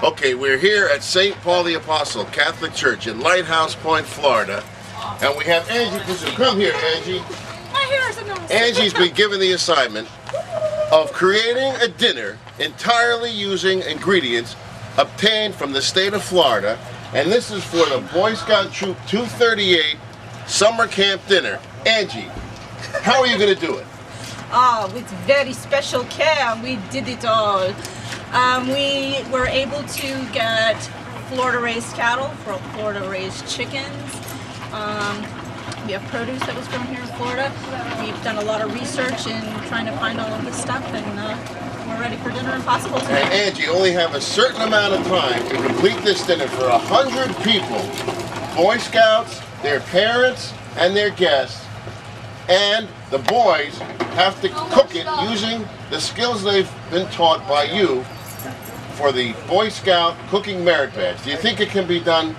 Okay, we're here at St. Paul the Apostle Catholic Church in Lighthouse Point, Florida. And we have Angie Kazoo. Come here, Angie. My hair is a mess. Angie's been given the assignment of creating a dinner entirely using ingredients obtained from the state of Florida. And this is for the Boy Scout Troop 238 summer camp dinner. Angie, how are you going to do it? Oh, with very special care, we did it all. We were able to get Florida-raised cattle, Florida-raised chickens. We have produce that was grown here in Florida. We've done a lot of research in trying to find all of this stuff, and we're ready for Dinner Impossible today. And Angie, you only have a certain amount of time to complete this dinner for 100 people. Boy Scouts, their parents, and their guests. And the boys have to cook it using the skills they've been taught by you for the Boy Scout Cooking Merit Badge. Do you think it can be done?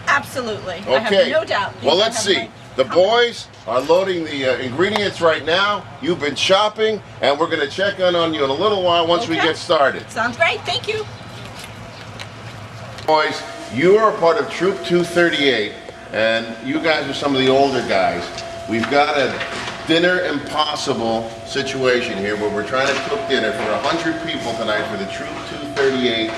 Absolutely. Okay. I have no doubt. Well, let's see. The boys are loading the ingredients right now. You've been shopping, and we're going to check in on you in a little while once we get started. Sounds great. Thank you. Boys, you are a part of Troop 238, and you guys are some of the older guys. We've got a Dinner Impossible situation here where we're trying to cook dinner for 100 people tonight for the Troop 238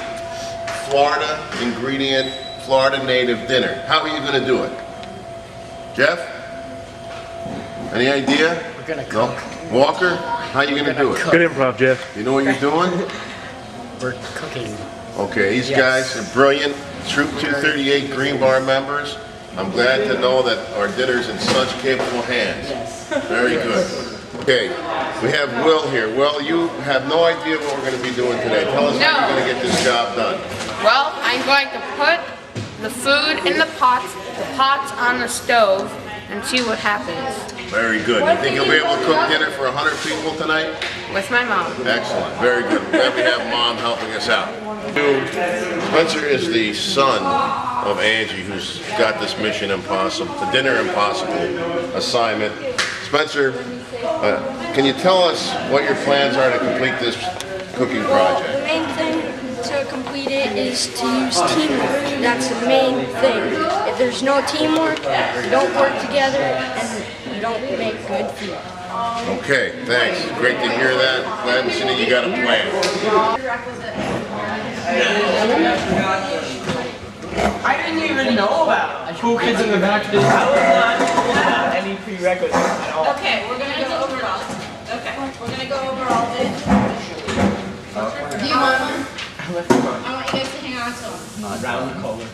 Florida ingredient, Florida native dinner. How are you going to do it? Jeff? Any idea? We're going to cook. No? Walker? How are you going to do it? Good improv, Jeff. You know what you're doing? We're cooking. Okay, these guys are brilliant. Troop 238 Green Bar members. I'm glad to know that our dinner's in such capable hands. Yes. Very good. Okay, we have Will here. Will, you have no idea what we're going to be doing today. Tell us how you're going to get this job done. Well, I'm going to put the food in the pots on the stove, and see what happens. Very good. You think you'll be able to cook dinner for 100 people tonight? With my mom. Excellent. Very good. I'm glad we have Mom helping us out. Spencer is the son of Angie, who's got this Mission Impossible, the Dinner Impossible assignment. Spencer, can you tell us what your plans are to complete this cooking project? The main thing to complete it is to use teamwork. That's the main thing. If there's no teamwork, you don't work together, and you don't make good food. Okay, thanks. Great to hear that. Glad to see that you got a plan. I didn't even know about Cool Kids in the Back. I was not any prerequisites at all. Okay, we're going to go over it all. Okay, we're going to go over all of it. Do you want one? I want you guys to hang on to them. Round the color.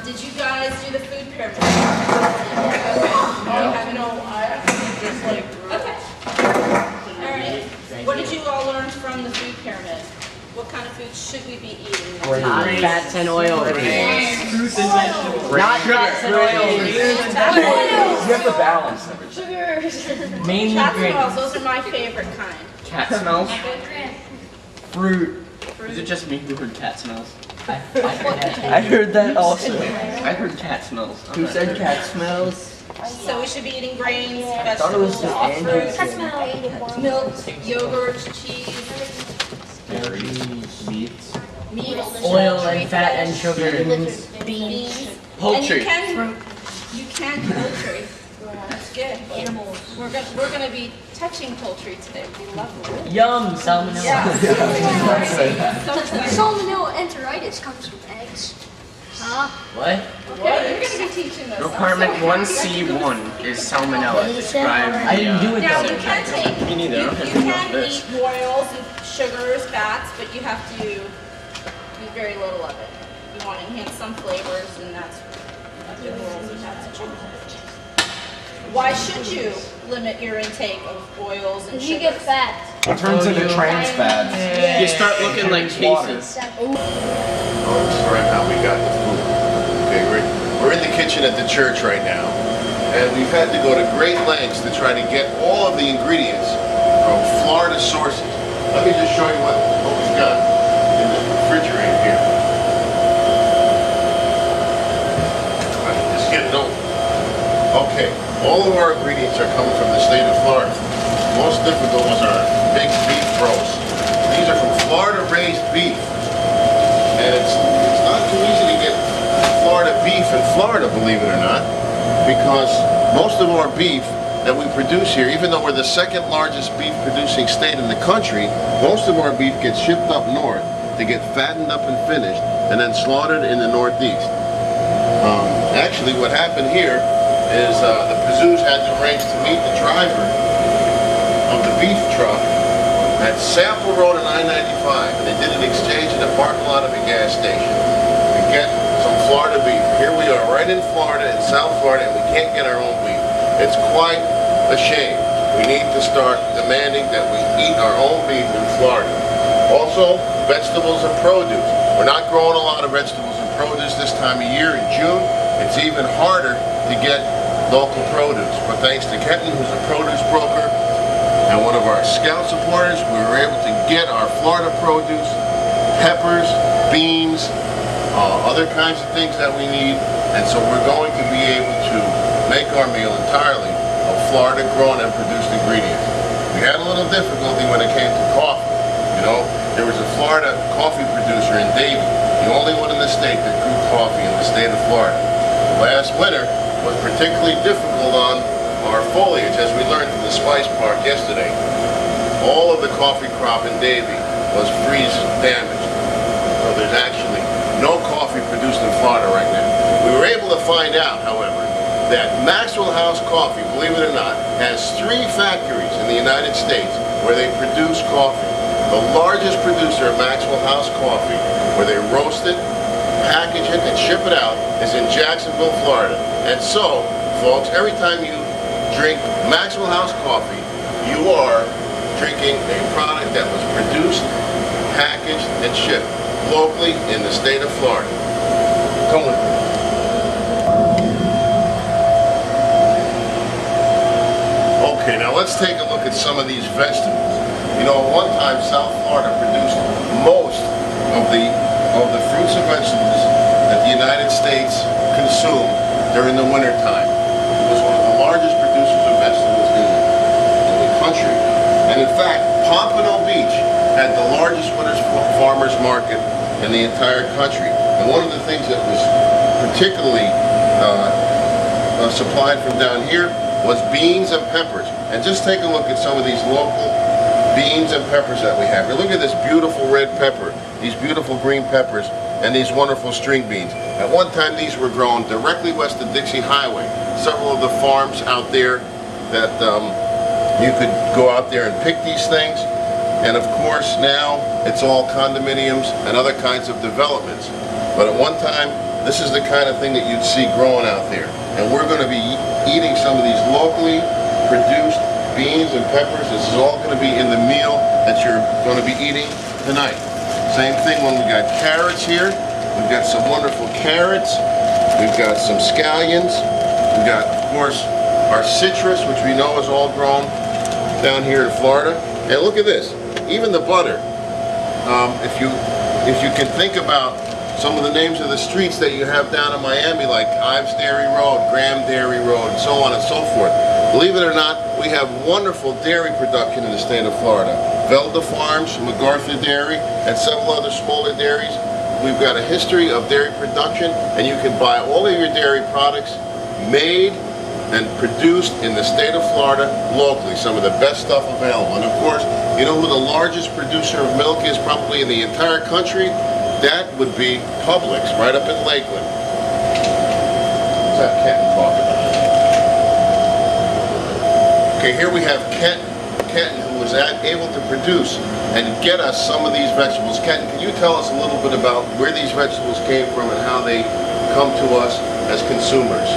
Did you guys do the food pyramid? Okay. All right. What did you all learn from the food pyramid? What kind of food should we be eating? Not fats and oils. Not fats and oils. You have to balance everything. Sugars. Mainly Cat grains. smells, those are my favorite kind. Cat smells. Fruit. Is it just me who heard cat smells? I heard that also. I heard cat smells. Who said cat smells? So we should be eating grains, I thought it was vegetables, just fruit, milk, yogurt, cheese, Berries, meats. meat, Oil and fat and sugar. beans. Poultry. And you can poultry. That's good. Animals. We're gonna be touching poultry today. It'd be lovely. Yum, salmonella. Yeah. Salmonella enteritis comes from eggs. What? Okay, you're gonna be teaching us. Requirement 1C1 is salmonella. Describe. I didn't do it Now though. you can take. Me neither. You I don't know can this. eat oils and sugars, fats, but you have to eat very little of it. You want to enhance some flavors, and that's the oils and fats and sugars. Why should you limit your intake of oils and You sugars? get fat. It turns into trans fats. You start looking like cases. Oh, this is right how we got the food. Okay, we're in the kitchen at the church right now, and we've had to go to great lengths to try to get all of the ingredients from Florida sources. Let me just show you what we've got in the refrigerator here. Just get it open. Okay, all of our ingredients are coming from the state of Florida. Most difficult was our big beef roast. These are from Florida raised beef. And it's not too easy to get Florida beef in Florida, believe it or not, because most of our beef that we produce here, even though we're the second largest beef producing state in the country, most of our beef gets shipped up north to get fattened up and finished and then slaughtered in the Northeast. Actually, what happened here is the Pazuz had to arrange to meet the driver of the beef truck at Sample Road and I-95, and they did an exchange in the parking lot of a gas station to get some Florida beef. Here we are right in Florida, in South Florida, and we can't get our own beef. It's quite a shame. We need to start demanding that we eat our own beef in Florida. Also, vegetables and produce. We're not growing a lot of vegetables and produce this time of year in June. It's even harder to get local produce. But thanks to Kenton, who's a produce broker, and one of our scout supporters, we were able to get our Florida produce, peppers, beans, other kinds of things that we need. And so we're going to be able to make our meal entirely of Florida grown and produced ingredients. We had a little difficulty when it came to coffee. You know, there was a Florida coffee producer in Davie, the only one in the state that grew coffee in the state of Florida. Last winter was particularly difficult on our foliage, as we learned from the Spice Park yesterday. All of the coffee crop in Davie was freeze damaged. So there's actually no coffee produced in Florida right now. We were able to find out, however, that Maxwell House Coffee, believe it or not, has 3 factories in the United States where they produce coffee. The largest producer of Maxwell House Coffee, where they roast it, package it, and ship it out, is in Jacksonville, Florida. And so, folks, every time you drink Maxwell House Coffee, you are drinking a product that was produced, packaged, and shipped locally in the state of Florida. Come with me. Okay, now let's take a look at some of these vegetables. You know, at one time South Florida produced most of the fruits and vegetables that the United States consumed during the winter time. It was one of the largest producers of vegetables in the country. And in fact, Pompano Beach had the largest winter farmers market in the entire country. And one of the things that was particularly supplied from down here was beans and peppers. And just take a look at some of these local beans and peppers that we have here. Look at this beautiful red pepper, these beautiful green peppers, and these wonderful string beans. At one time these were grown directly west of Dixie Highway. Several of the farms out there that you could go out there and pick these things. And of course now it's all condominiums and other kinds of developments. But at one time, this is the kind of thing that you'd see growing out there. And we're going to be eating some of these locally produced beans and peppers. This is all going to be in the meal that you're going to be eating tonight. Same thing when we got carrots here. We've got some wonderful carrots. We've got some scallions. We've got, of course, our citrus, which we know is all grown down here in Florida. And look at this, even the butter. If you can think about some of the names of the streets that you have down in Miami, like Ives Dairy Road, Graham Dairy Road, and so on and so forth. Believe it or not, we have wonderful dairy production in the state of Florida. Velda Farms, MacArthur Dairy, and several other smaller dairies. We've got a history of dairy production, and you can buy all of your dairy products made and produced in the state of Florida locally. Some of the best stuff available. And of course, you know who the largest producer of milk is probably in the entire country? That would be Publix, right up in Lakeland. What's that Kenton talking about? Okay, here we have Kenton, who was able to produce and get us some of these vegetables. Kenton, can you tell us a little bit about where these vegetables came from and how they come to us as consumers?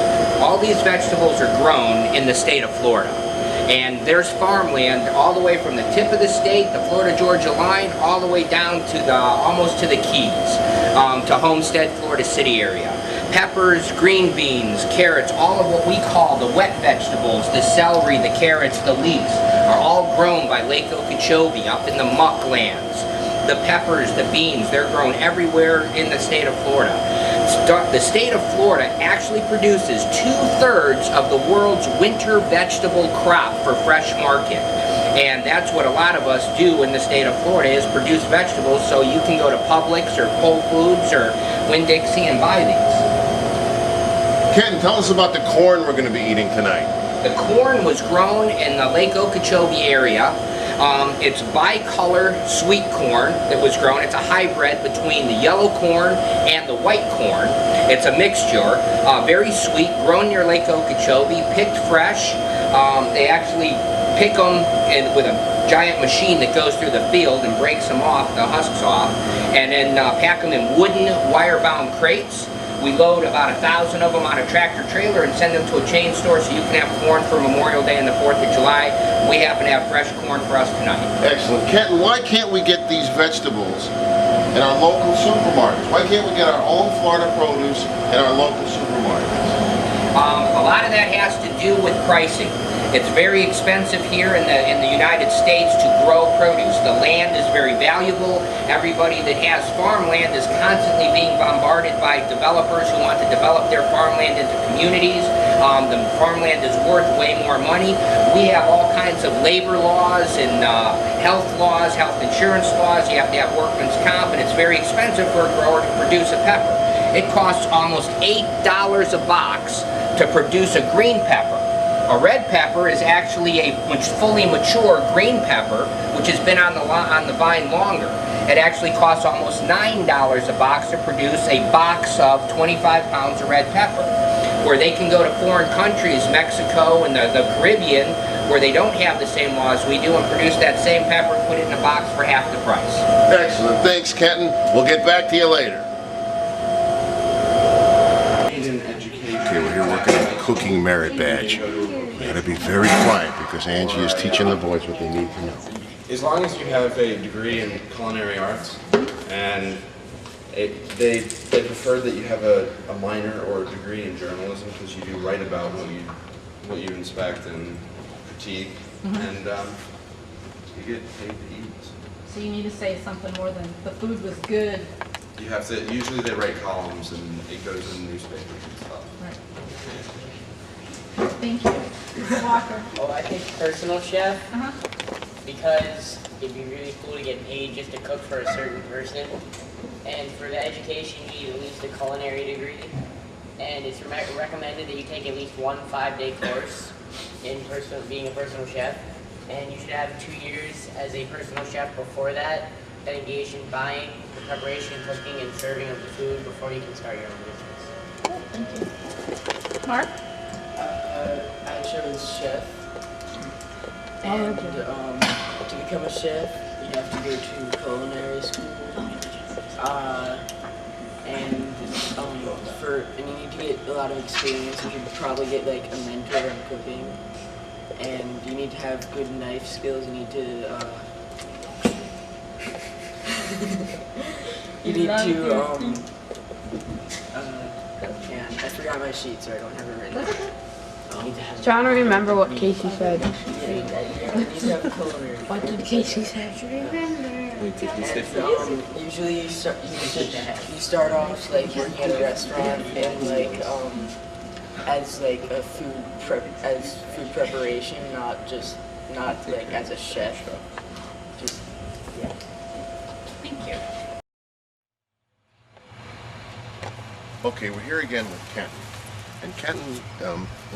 All these vegetables are grown in the state of Florida. And there's farmland all the way from the tip of the state, the Florida-Georgia line, all the way down to almost to the Keys, to Homestead, Florida City area. Peppers, green beans, carrots, all of what we call the wet vegetables, the celery, the carrots, the leeks, are all grown by Lake Okeechobee up in the muck lands. The peppers, the beans, they're grown everywhere in the state of Florida. The state of Florida actually produces 2/3 of the world's winter vegetable crop for fresh market. And that's what a lot of us do in the state of Florida, is produce vegetables, so you can go to Publix or Whole Foods or Winn-Dixie and buy these. Kenton, tell us about the corn we're going to be eating tonight. The corn was grown in the Lake Okeechobee area. It's bicolor sweet corn that was grown. It's a hybrid between the yellow corn and the white corn. It's a mixture, very sweet, grown near Lake Okeechobee, picked fresh. They actually pick them with a giant machine that goes through the field and breaks them off, the husks off, and then pack them in wooden wire-bound crates. We load about 1,000 of them on a tractor trailer and send them to a chain store so you can have corn for Memorial Day and the 4th of July. We happen to have fresh corn for us tonight. Excellent. Kenton, why can't we get these vegetables in our local supermarkets? Why can't we get our own Florida produce in our local supermarkets? A lot of that has to do with pricing. It's very expensive here in the United States to grow produce. The land is very valuable. Everybody that has farmland is constantly being bombarded by developers who want to develop their farmland into communities. The farmland is worth way more money. We have all kinds of labor laws and health laws, health insurance laws. You have to have workman's comp, and it's very expensive for a grower to produce a pepper. It costs almost $8 a box to produce a green pepper. A red pepper is actually a fully mature green pepper, which has been on the vine longer. It actually costs almost $9 a box to produce a box of 25 pounds of red pepper. Where they can go to foreign countries, Mexico and the Caribbean, where they don't have the same laws we do, and produce that same pepper and put it in a box for half the price. Excellent. Thanks, Kenton. We'll get back to you later. Okay, we're here working on the cooking merit badge. We gotta be very quiet because Angie is teaching the boys what they need to know. As long as you have a degree in culinary arts, and they prefer that you have a minor or a degree in journalism, because you do write about what you inspect and critique, and you get paid to eat. So you need to say something more than the food was good. You have to. Usually they write columns, and it goes in newspapers and stuff. Right. Thank you. Mr. Walker. Oh, I think personal chef, Uh-huh. because it'd be really cool to get paid just to cook for a certain person. And for the education, you need at least a culinary degree. And it's recommended that you take at least one 5-day course in being a personal chef. And you should have 2 years as a personal chef before that engaged in buying, the preparation, cooking, and serving of the food before you can start your own business. Thank you. Mark? I chose chef. And to become a chef, you have to go to culinary school. And you need to get a lot of experience. You should probably get like a mentor in cooking. And you need to have good knife skills. You need to I forgot my sheet, so I don't have it written down. Trying to remember what Casey said. What did Casey say? Usually you start off like working at a restaurant and like as like a food preparation, not like as a chef. Just yeah. Thank you. Okay, we're here again with Kenton. And Kenton,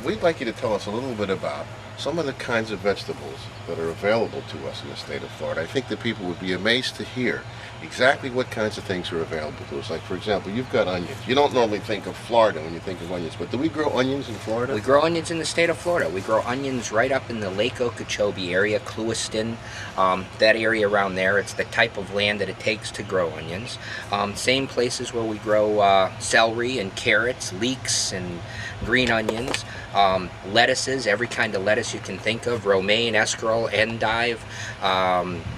we'd like you to tell us a little bit about some of the kinds of vegetables that are available to us in the state of Florida. I think that people would be amazed to hear exactly what kinds of things are available to us. Like, for example, you've got onions. You don't normally think of Florida when you think of onions, but do we grow onions in Florida? We grow onions in the state of Florida. We grow onions right up in the Lake Okeechobee area, Clewiston, that area around there. It's the type of land that it takes to grow onions. Same places where we grow celery and carrots, leeks and green onions, lettuces, every kind of lettuce you can think of, romaine, escarole, endive,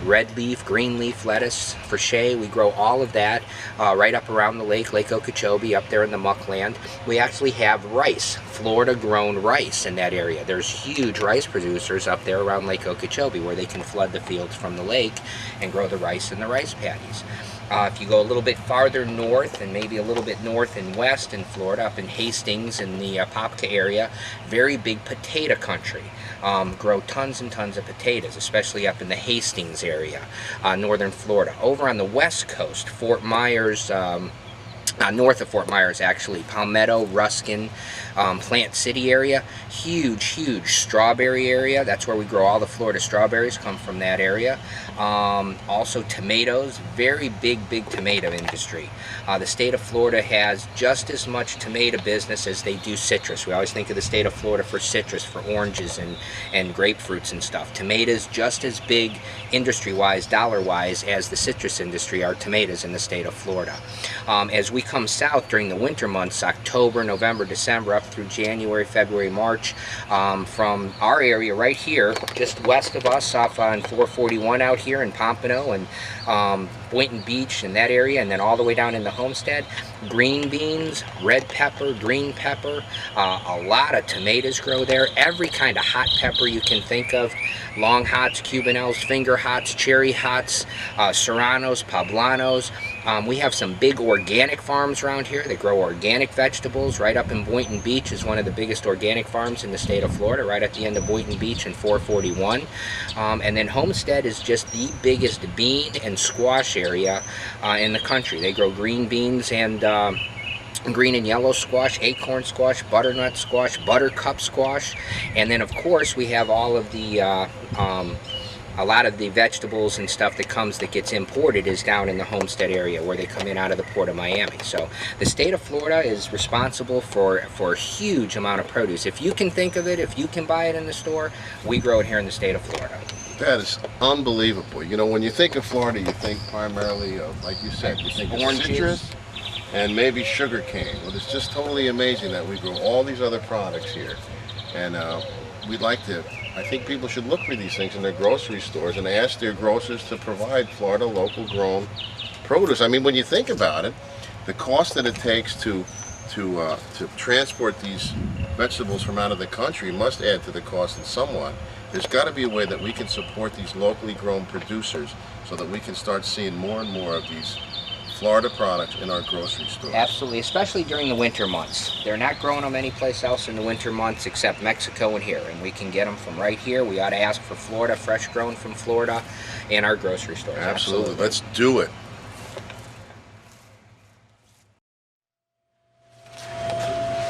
red leaf, green leaf lettuce, frichet. We grow all of that right up around the lake, Lake Okeechobee, up there in the muckland. We actually have rice, Florida-grown rice in that area. There's huge rice producers up there around Lake Okeechobee where they can flood the fields from the lake and grow the rice in the rice paddies. If you go a little bit farther north and maybe a little bit north and west in Florida, up in Hastings in the Apopka area, very big potato country. Grow tons and tons of potatoes, especially up in the Hastings area, northern Florida. Over on the west coast, Fort Myers, north of Fort Myers actually, Palmetto, Ruskin, Plant City area, huge strawberry area. That's where we grow all the Florida strawberries, come from that area. Also tomatoes, very big tomato industry. The state of Florida has just as much tomato business as they do citrus. We always think of the state of Florida for citrus, for oranges and grapefruits and stuff. Tomatoes just as big industry-wise, dollar-wise, as the citrus industry are tomatoes in the state of Florida. As we come south during the winter months, October, November, December, up through January, February, March, from our area right here, just west of us, off on 441 out here in Pompano and Boynton Beach and that area, and then all the way down into Homestead, green beans, red pepper, green pepper, a lot of tomatoes grow there, every kind of hot pepper you can think of, long hots, Cubanelles, finger hots, cherry hots, serranos, poblanos. We have some big organic farms around here that grow organic vegetables. Right up in Boynton Beach is one of the biggest organic farms in the state of Florida, right at the end of Boynton Beach and 441. And then Homestead is just the biggest bean and squash area in the country. They grow green beans and green and yellow squash, acorn squash, butternut squash, buttercup squash, and then of course we have all of the a lot of the vegetables and stuff that gets imported is down in the Homestead area where they come in out of the Port of Miami. So the state of Florida is responsible for a huge amount of produce. If you can think of it, if you can buy it in the store, we grow it here in the state of Florida. That is unbelievable. You know, when you think of Florida, you think primarily of, like you said, you think of Oranges. citrus and maybe sugar cane. Well, it's just totally amazing that we grow all these other products here. And we'd like to, I think people should look for these things in their grocery stores and ask their grocers to provide Florida local grown produce. I mean, when you think about it, the cost that it takes to transport these vegetables from out of the country must add to the cost in somewhat. There's got to be a way that we can support these locally grown producers so that we can start seeing more and more of these Florida products in our grocery stores. Absolutely, especially during the winter months. They're not growing them anyplace else in the winter months except Mexico and here, and we can get them from right here. We ought to ask for Florida, fresh grown from Florida, in our grocery stores. Absolutely. Let's do it.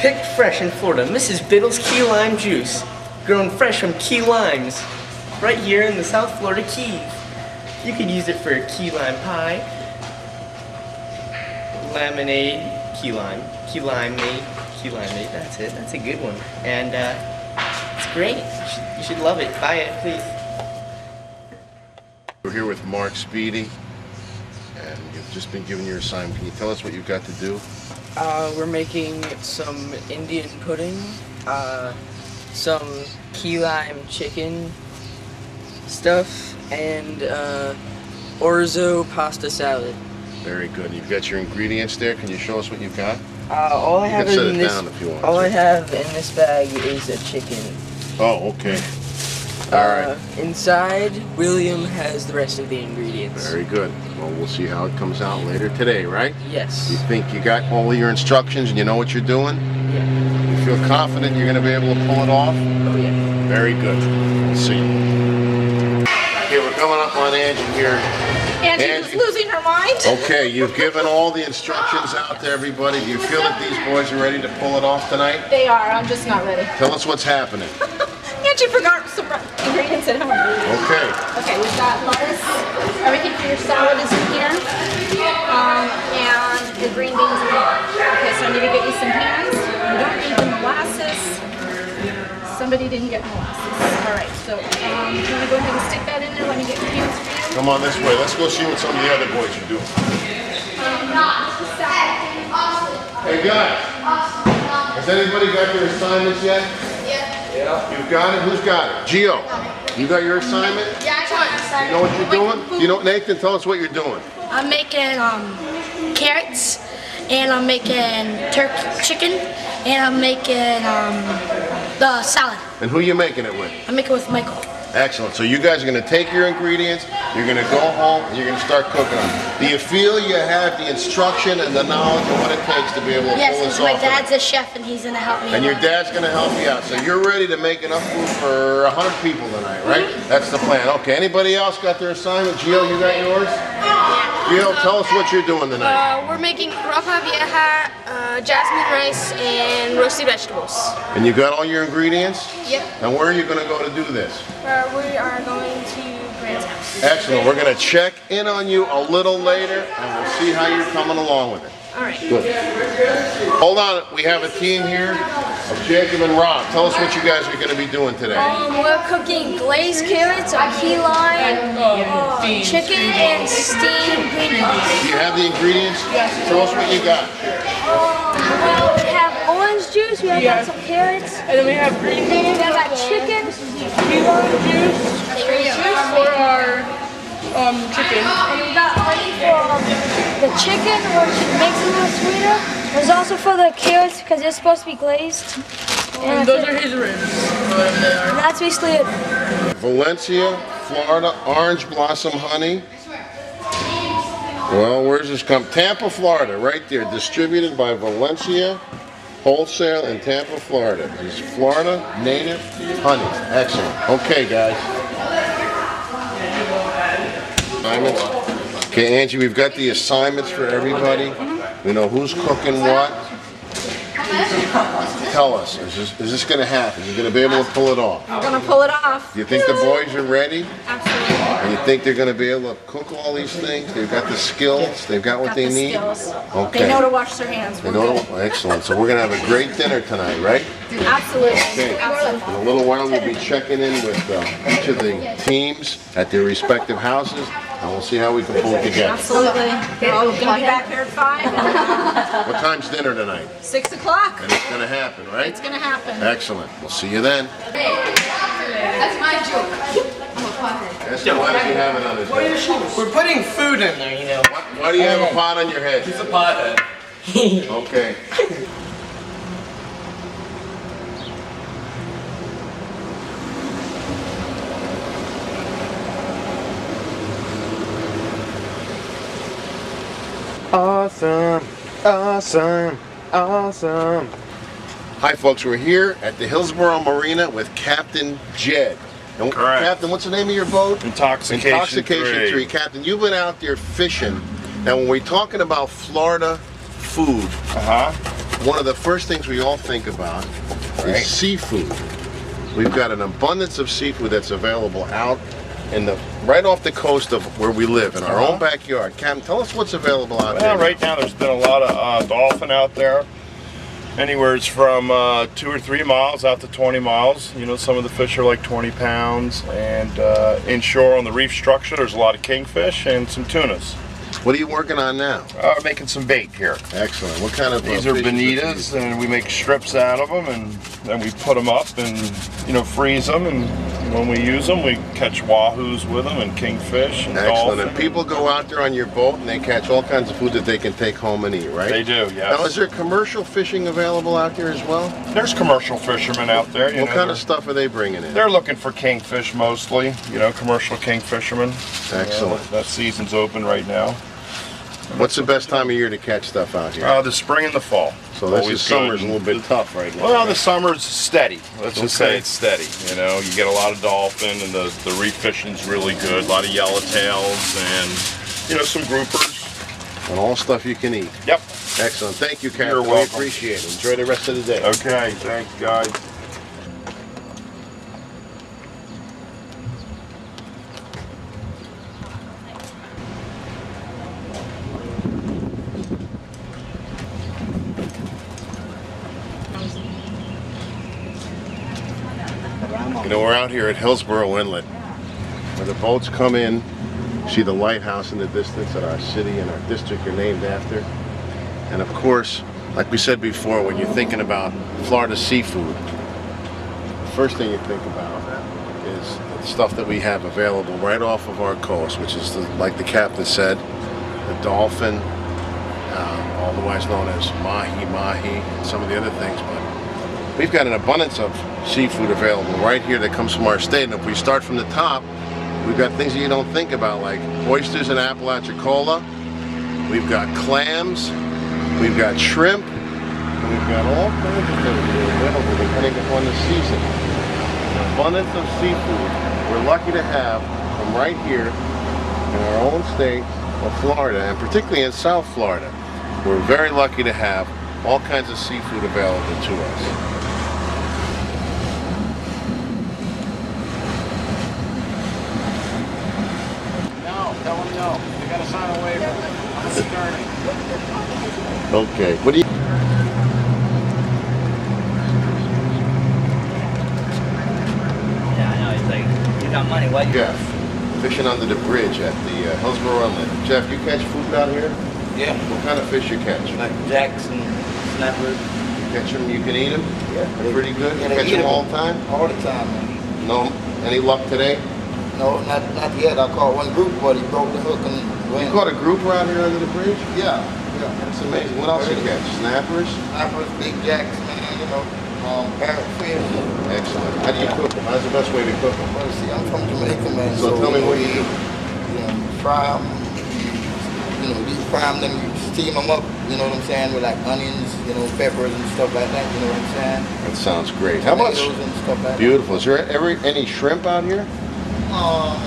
Picked fresh in Florida, Mrs. Biddle's Key Lime Juice. Grown fresh from key limes, right here in the South Florida Keys. You could use it for a key lime pie, lemonade, key limeade, that's it, that's a good one. And it's great, you should love it, buy it please. We're here with Mark Speedy, and you've just been given your assignment. Can you tell us what you've got to do? We're making some Indian pudding, some key lime chicken stuff, and orzo pasta salad. Very good. You've got your ingredients there. Can you show us what you've got? All I have can set in it this down if you want all to. I have in this bag is a chicken. Oh, okay. All right. Inside, William has the rest of the ingredients. Very good. Well, we'll see how it comes out later today, right? Yes. You think you got all of your instructions and you know what you're doing? Yeah. You feel confident you're going to be able to pull it off? Oh yeah. Very good. We'll see. Okay, we're coming up on Angie here. Angie's losing her mind. Okay, you've given all the instructions out to everybody. Do you feel that these boys are ready to pull it off tonight? They are. I'm just not ready. Tell us what's happening. Angie forgot some ingredients at home. Okay. Okay, we've got lettuce. Everything for your salad is in here. And the green beans in here. Okay, so I need to get you some pans. You don't need the molasses. Somebody didn't get molasses. All right, so you want to go ahead and stick that in there? Let me get your pans for you. Come on this way. Let's go see what some of the other boys are doing. Hey guys, has anybody got their assignments yet? Yeah. You've got it? Who's got it? Gio, you got your assignment? Yeah, I got an assignment. You know what you're doing? You know, Nathan, tell us what you're doing. I'm making carrots, and I'm making turkey chicken, and I'm making the salad. And who you making it with? I'm making it with Michael. Excellent. So you guys are going to take your ingredients, you're going to go home, and you're going to start cooking them. Do you feel you have the instruction and the knowledge of what it takes to be able to Yes, pull this because my off? dad's a chef and he's gonna help me. And your dad's going to help you out. So you're ready to make enough food for 100 people tonight, right? That's the plan. Okay, anybody else got their assignment? Gio, you got yours? Gio, tell us what you're doing tonight. We're making ropa vieja, jasmine rice, and roasted vegetables. And you got all your ingredients? Yep. And where are you going to go to do this? We are going to Grant's house. Excellent. We're going to check in on you a little later, and we'll see how you're coming along with it. All right. Good. Hold on. We have a team here of Jacob and Rob. Tell us what you guys are going to be doing today. We're cooking glazed carrots, a key lime, chicken, and steamed green peas. Do you have the ingredients? Tell us what you got. We have orange juice, we have got some carrots, And then we have green we have got chicken, key lime juice for our chicken. and we got honey for the chicken, which makes it a little sweeter. There's also for the carrots, because they're supposed to be glazed. And those are his ribs. And that's basically it. Valencia, Florida, orange blossom honey. Well, where's this come? Tampa, Florida, right there. Distributed by Valencia Wholesale in Tampa, Florida. This is Florida native honey. Excellent. Okay, guys. Assignments. Okay, Angie, we've got the assignments for everybody. We know who's cooking what. Tell us, is this going to happen? You're going to be able to pull it off? I'm gonna pull it off. Do you think the boys are ready? Absolutely. And you think they're going to be able to cook all these things? They've got the skills, they've got what Got they the need? skills. Okay. They know to wash their hands. They know to- excellent. So we're going to have a great dinner tonight, right? Absolutely. Okay. Absolutely. In a little while, we'll be checking in with each of the teams at their respective houses, and we'll see how we can pull it together. Absolutely. Well, we're gonna be back here at 5. What time's dinner tonight? 6 o'clock. And it's going to happen, right? It's gonna happen. Excellent. We'll see you then. That's my joke. That's why does he have it on his head? We're putting food in there, you know. Why do you have a pot on your head? He's a pothead. Okay. Awesome, awesome, awesome. Hi, folks. We're here at the Hillsborough Marina with Captain Jed. And Correct. Captain, what's the name of your boat? Intoxication 3. Captain, you've been out there fishing. Now, when we're talking about Florida food, one of the first things we all think about is seafood. We've got an abundance of seafood that's available out in the right off the coast of where we live, in our own backyard. Captain, tell us what's available out there. Well, right now there's been a lot of dolphin out there. Anywhere from 2 or 3 miles out to 20 miles. You know, some of the fish are like 20 pounds. And inshore on the reef structure, there's a lot of kingfish and some tunas. What are you working on now? Making some bait here. Excellent. What kind of These are fish is bonitas, and we make strips out of them, and then we put them up and, you know, freeze them. And when we use them, we catch wahoos with them and kingfish and Excellent. dolphin. And people go out there on your boat and they catch all kinds of food that they can take home and eat, right? They do, yes. Now, is there commercial fishing available out there as well? There's commercial fishermen out there. You What know, kind they're- of stuff are they bringing in? They're looking for kingfish mostly, you know, commercial kingfishermen. Excellent. That season's open right now. What's the best time of year to catch stuff out here? The spring and the fall. So this Always is summer's a good. little bit tough right now. Well, the summer's steady. Let's just Okay. say it's steady. You know, you get a lot of dolphin, and the reef fishing's really good. A lot of yellowtails and, you know, some groupers. And all stuff you can eat. Yep. Excellent. Thank you, Captain. You're We welcome. appreciate it. Enjoy the rest of the day. Okay, thanks, guys. You know, we're out here at Hillsborough Inlet, where the boats come in. See the lighthouse in the distance that our city and our district are named after. And of course, like we said before, when you're thinking about Florida seafood, the first thing you think about is the stuff that we have available right off of our coast, which is, like the captain said, the dolphin, otherwise known as mahi-mahi, and some of the other things. But we've got an abundance of seafood available right here that comes from our state. And if we start from the top, we've got things that you don't think about, like oysters and Apalachicola. We've got clams. We've got shrimp. And we've got all kinds of things that are available depending upon the season. An abundance of seafood we're lucky to have from right here in our own state of Florida, and particularly in South Florida. We're very lucky to have all kinds of seafood available to us. No, tell them no. They gotta sign a waiver. I'm starting. Okay, what do you... Yeah, I know. It's like, you got money, what? Jeff, fishing under the bridge at the Hillsborough Inlet. Jeff, you catch food out here? Yeah. What kind of fish you catch? Like jacks and snappers. You catch them, you can eat them? Yeah. They're pretty good? Yeah, You they catch eat them 'em. all the time? All the time, man. No? Any luck today? No, not yet. I caught one group, but he broke the hook and You went. caught a grouper out here under the bridge? Yeah. That's amazing. What else you catch? Snappers? Snappers, big jacks, man, you know, parrotfish. Excellent. How do you cook them? How's the best way to cook them? Well, see, I'm from Jamaica, man. So tell me what you do. You know, fry them. You know, deep fry them, then you steam them up. You know what I'm saying? With like onions, you know, peppers and stuff like that. You know what I'm saying? That sounds great. How much? Tomatoes and stuff like Beautiful. Is there any shrimp out here? that.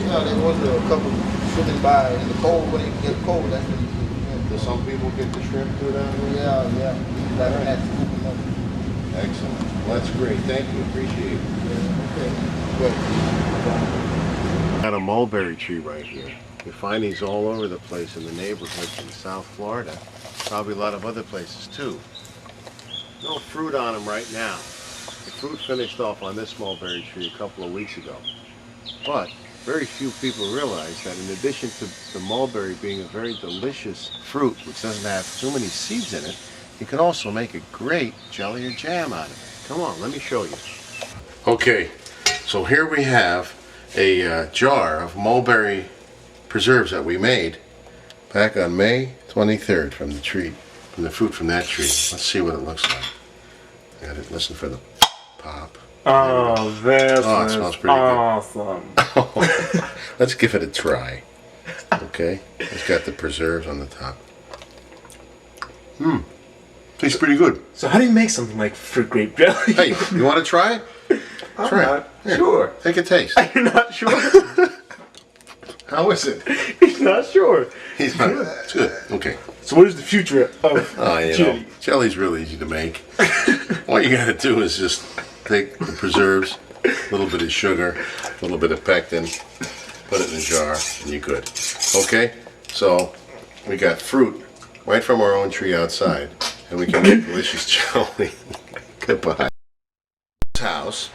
Yeah, there was a couple swimming by in the cold. When it gets cold, that's when you get shrimp. Do some people get the shrimp too down here? Yeah. Like that, scoop 'em up. Excellent. Well, that's great. Thank you. Appreciate it. Okay. Good. Got a mulberry tree right here. You find these all over the place in the neighborhoods in South Florida. Probably a lot of other places too. No fruit on them right now. The fruit finished off on this mulberry tree a couple of weeks ago. But very few people realize that in addition to the mulberry being a very delicious fruit, which doesn't have too many seeds in it, you can also make a great jelly or jam out of it. Come on, let me show you. Okay, so here we have a jar of mulberry preserves that we made back on May 23rd from the tree, from the fruit from that tree. Let's see what it looks like. Got it. Listen for the pop. Oh, this Oh, it is smells pretty good. awesome. Let's give it a try. Okay, it's got the preserves on the top. Tastes pretty good. So how do you make something like fruit grape jelly? Hey, you want to try it? I'm Try it. not Here, sure. Take a taste. You're not sure? How is it? He's not sure. He's not. It's good. Okay. So what is the future of Oh, you know, jelly? jelly's real easy to make. All you gotta do is just take the preserves, a little bit of sugar, a little bit of pectin, put it in a jar, and you're good. Okay? So, we got fruit right from our own tree outside, and we can make delicious jelly. Goodbye. House,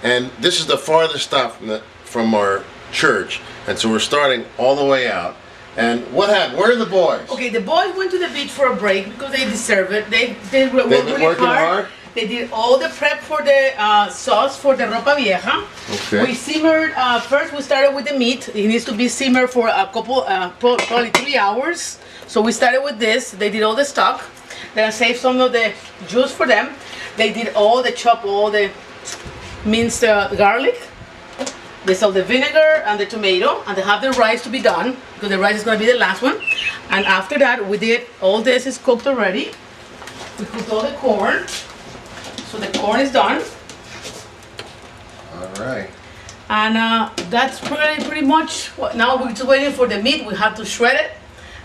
and this is the farthest stop from our church, and so we're starting all the way out. And what happened? Where are the boys? Okay, the boys went to the beach for a break because they deserve it. They were They've been really working hard? They did all the prep for the sauce for the ropa vieja. Okay. We simmered, first we started with the meat. It needs to be simmered for a couple, probably 3 hours. So we started with this. They did all the stock. Then I saved some of the juice for them. They did all the all the minced garlic. They sell the vinegar and the tomato, and they have the rice to be done, because the rice is going to be the last one. And after that, we did, all this is cooked already. We cooked all the corn. So the corn is done. All right. And that's pretty much what, now we're just waiting for the meat. We have to shred it,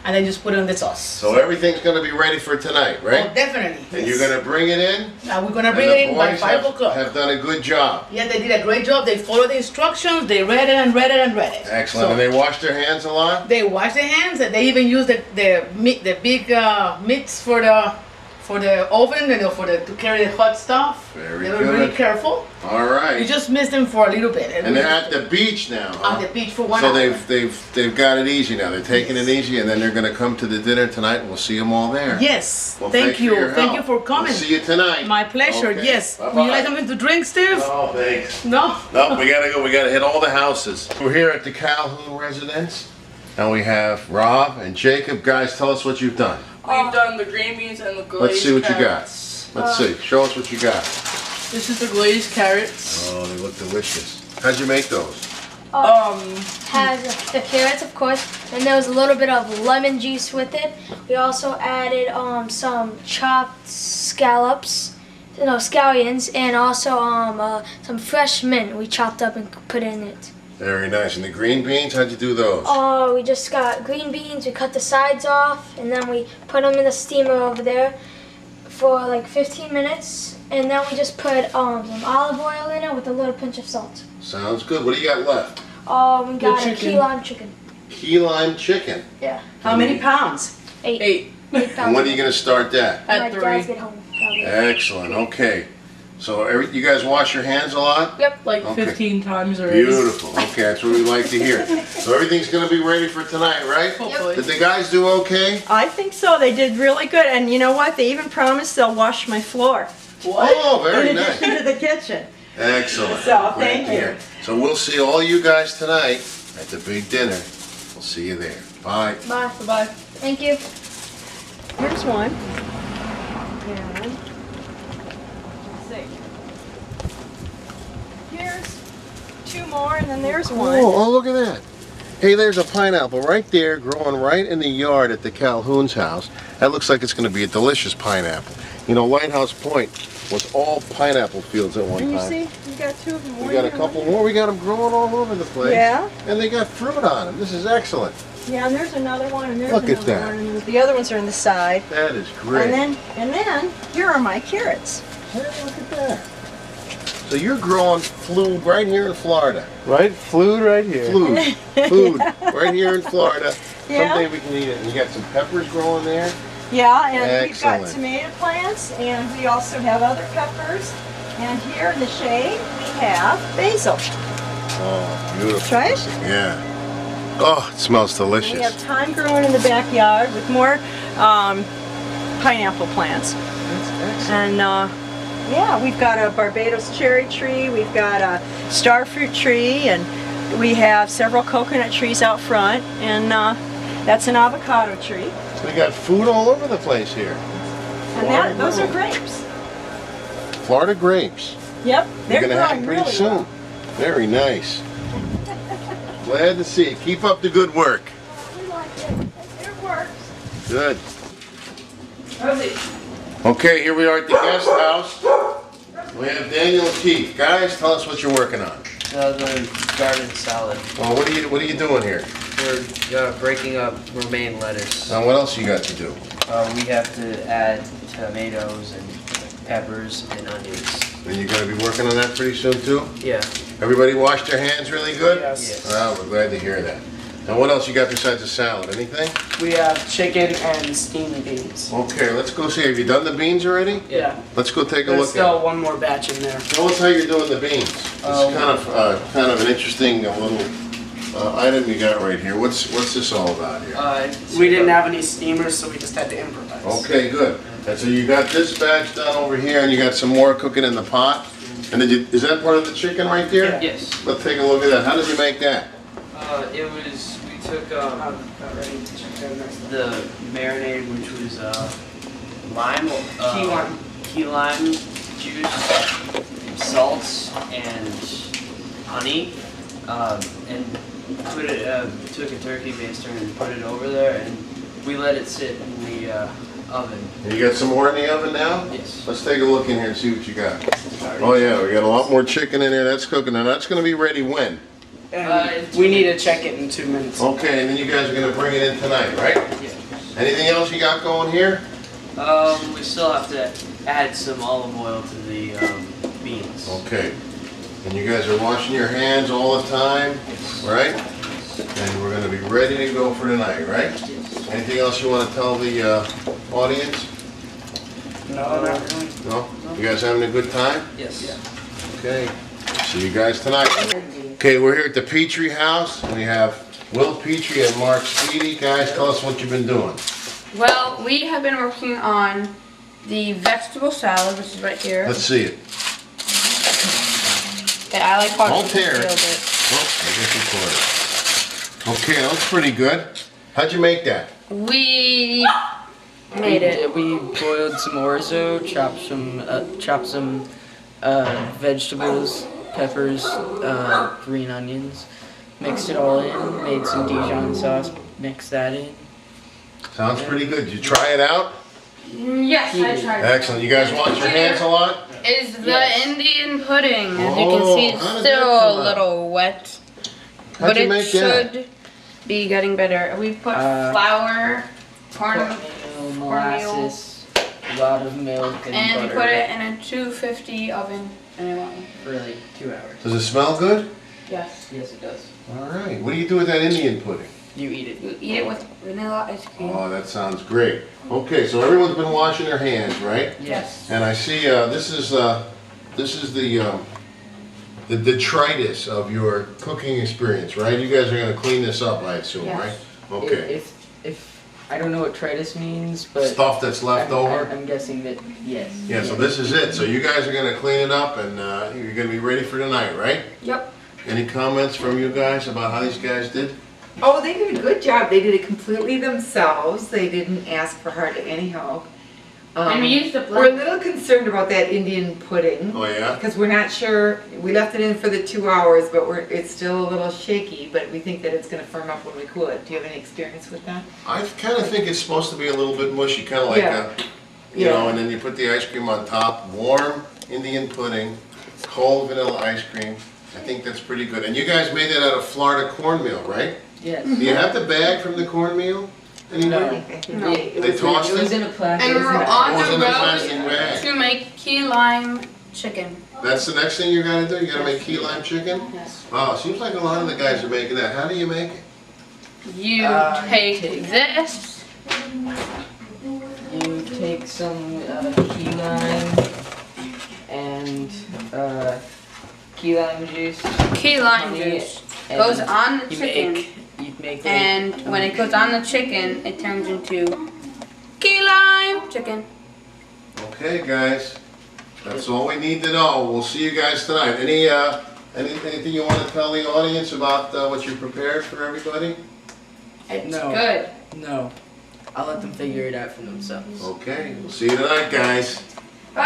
and then just put it on the sauce. So everything's going to be ready for tonight, right? Oh, definitely. And you're going to bring it in? We're going to bring it in by 5 o'clock. Have done a good job. Yeah, they did a great job. They followed the instructions. They read it and read it and read it. Excellent. So And they wash their hands a lot? they wash their hands, and they even use the big mitts for the oven, to carry the hot stuff. Very They were good. really careful. All right. We just missed them for a little bit. And they're at the beach now, huh? On the beach for 1 So hour. they've got it easy now. They're taking it easy, and then they're going to come to the dinner tonight, and we'll see them all there. Yes. Well, thank thanks for you. your Thank help. you for coming. We'll see you tonight. My pleasure. Okay. Yes. Bye-bye. Would you like something to drink, Steve? Oh, thanks. No. No, we gotta go. We gotta hit all the houses. We're here at the Calhoun residence, and we have Rob and Jacob. Guys, tell us what you've done. We've done the green beans and the glazed Let's see what you got. carrots. Let's see. Show us what you got. This is the glazed carrots. Oh, they look delicious. How'd you make those? Has the carrots, of course, and there was a little bit of lemon juice with it. We also added some chopped scallions, and also some fresh mint we chopped up and put in it. Very nice. And the green beans, how'd you do those? We just got green beans. We cut the sides off, and then we put them in the steamer over there for like 15 minutes, and then we just put some olive oil in it with a little pinch of salt. Sounds good. What do you got left? We got a key lime chicken. Key lime chicken. Yeah. How many pounds? 8. 8. 8 And pounds. when are you going to start that? At My 3. dads get home. Excellent. Okay. So you guys wash your hands a lot? Yep. Like Okay. 15 times already. Beautiful. Okay, that's what we like to hear. So everything's going to be ready for tonight, right? Hopefully. Did the guys do okay? I think so. They did really good. And you know what? They even promised they'll wash my floor. Oh, very In nice. addition to the kitchen. Excellent. So, Glad thank to you. hear. So we'll see all you guys tonight at the big dinner. We'll see you there. Bye. Bye. Bye. Thank you. Here's one. And let's see. Here's 2 more, and then there's one. Oh, look at that. Hey, there's a pineapple right there growing right in the yard at the Calhoun's house. That looks like it's going to be a delicious pineapple. You know, Lighthouse Point was all pineapple fields at one And you time. see, you got 2 of them. We got a couple more. We got them growing all over the place. Yeah. And they got fruit on them. This is excellent. Yeah, and there's another one, and there's Look at another that. one, and the other ones are on the side. That is great. And then here are my carrots. Hey, look at that. So you're growing food right here in Florida. Right? Food right here. Food right here in Florida. Yeah. Someday we can eat it. And you got some peppers growing there. Yeah, and we've got Excellent. tomato plants, and we also have other peppers. And here in the shade, we have basil. Oh, beautiful. Try it? Yeah. Oh, it smells delicious. We have thyme growing in the backyard with more pineapple plants. And yeah, we've got a Barbados cherry tree, we've got a starfruit tree, and we have several coconut trees out front, and that's an avocado tree. We got food all over the place here. And those are grapes. Florida grapes. Yep, You're they're gonna have growing them pretty really soon. well. Very nice. Glad to see you. Keep up the good work. We like it. It works. Good. Rosie. Okay, here we are at the guest house. We have Daniel and Keith. Guys, tell us what you're working on. The garden salad. Oh, what are you doing here? We're breaking up romaine lettuce. Now, what else you got to do? We have to add tomatoes and peppers and onions. And you're going to be working on that pretty soon too? Yeah. Everybody washed their hands really good? Yes. Oh, we're glad to hear that. Now, what else you got besides the salad? Anything? We have chicken and steamed beans. Okay, let's go see. Have you done the beans already? Yeah. Let's go take a There's look still at one more batch in there. it. Tell us how you're doing the beans. It's kind of an interesting little item you got right here. What's this all about here? We didn't have any steamers, so we just had to improvise. Okay, good. And so you got this batch done over here, and you got some more cooking in the pot. And is that part of the chicken right there? Yes. Let's take a look at that. How did you make that? We took the marinade, which was lime, key lime juice, salt, and honey, and put it. Took a turkey baster and put it over there, and we let it sit in the oven. And you got some more in the oven now? Yes. Let's take a look in here and see what you got. Oh yeah, we got a lot more chicken in there. That's cooking, and that's going to be ready when? And we need to check it in 2 minutes. Okay, and then you guys are going to bring it in tonight, right? Yeah. Anything else you got going here? We still have to add some olive oil to the beans. Okay. And you guys are washing your hands all the time, right? And we're going to be ready to go for tonight, right? Yes. Anything else you want to tell the audience? No, not really. No? You guys having a good time? Yes. Okay. See you guys tonight. Okay, we're here at the Petrie house. We have Will Petrie and Mark Speedy. Guys, tell us what you've been doing. Well, we have been working on the vegetable salad, which is right here. Let's see it. Okay, I like hard Don't tear it. Oh, I guess you tore it. Okay, that looks pretty good. How'd you make that? We made it. We boiled some orzo, chopped some vegetables, peppers, green onions, mixed it all in, made some Dijon sauce, mixed that in. Sounds pretty good. Did you try it out? Yes, I tried it. Excellent. You guys wash your hands a lot? Is the Yes. Indian pudding. As you Oh, can see, it's how did still that come a out? little wet. How'd But you it make that? should be getting better. We put flour, cornmeal, Molasses, a lot of milk, and and we butter. put it in a 250 oven. And it went. For like 2 hours. Does it smell good? Yes. Yes, it does. All right. What do you do with that Indian pudding? You eat it. You eat it with vanilla ice cream. Oh, that sounds great. Okay, so everyone's been washing their hands, right? Yes. And I see this is the detritus of your cooking experience, right? You guys are going to clean this up, I assume, Yes. right? Okay. If I don't know what tritus means, but Stuff that's left over? I'm guessing that yes. Yeah, so this is it. So you guys are going to clean it up and you're going to be ready for tonight, right? Yep. Any comments from you guys about how these guys did? Oh, they did a good job. They did it completely themselves. They didn't ask for hardly any help. And we used to We're a little concerned about that Indian pudding. Oh, yeah? Because we're not sure. We left it in for the 2 hours, but it's still a little shaky. But we think that it's going to firm up when we cool it. Do you have any experience with that? I kind of think it's supposed to be a little bit mushy, kind of like Yeah. you know, and then you put the ice cream on top, warm Indian pudding, cold vanilla ice cream. I think that's pretty good. And you guys made it out of Florida cornmeal, right? Yes. Do you have the bag from the cornmeal anywhere? No. They tossed It was it? in a plastic. And we're It on was in the a plastic road bag. to make key lime chicken. That's the next thing you gotta do? You gotta make key lime chicken? Yes. Wow, it seems like a lot of the guys are making that. How do you make it? You take this. You take some key lime and key lime juice. Key lime honey, juice and goes on the you chicken. You make like, And when it goes on the chicken, it turns into key lime chicken. Okay, guys, that's all we need to know. We'll see you guys tonight. Anything you want to tell the audience about what you prepared for everybody? It's No. good. No. I'll let them figure it out for themselves. Okay, we'll see you tonight, guys.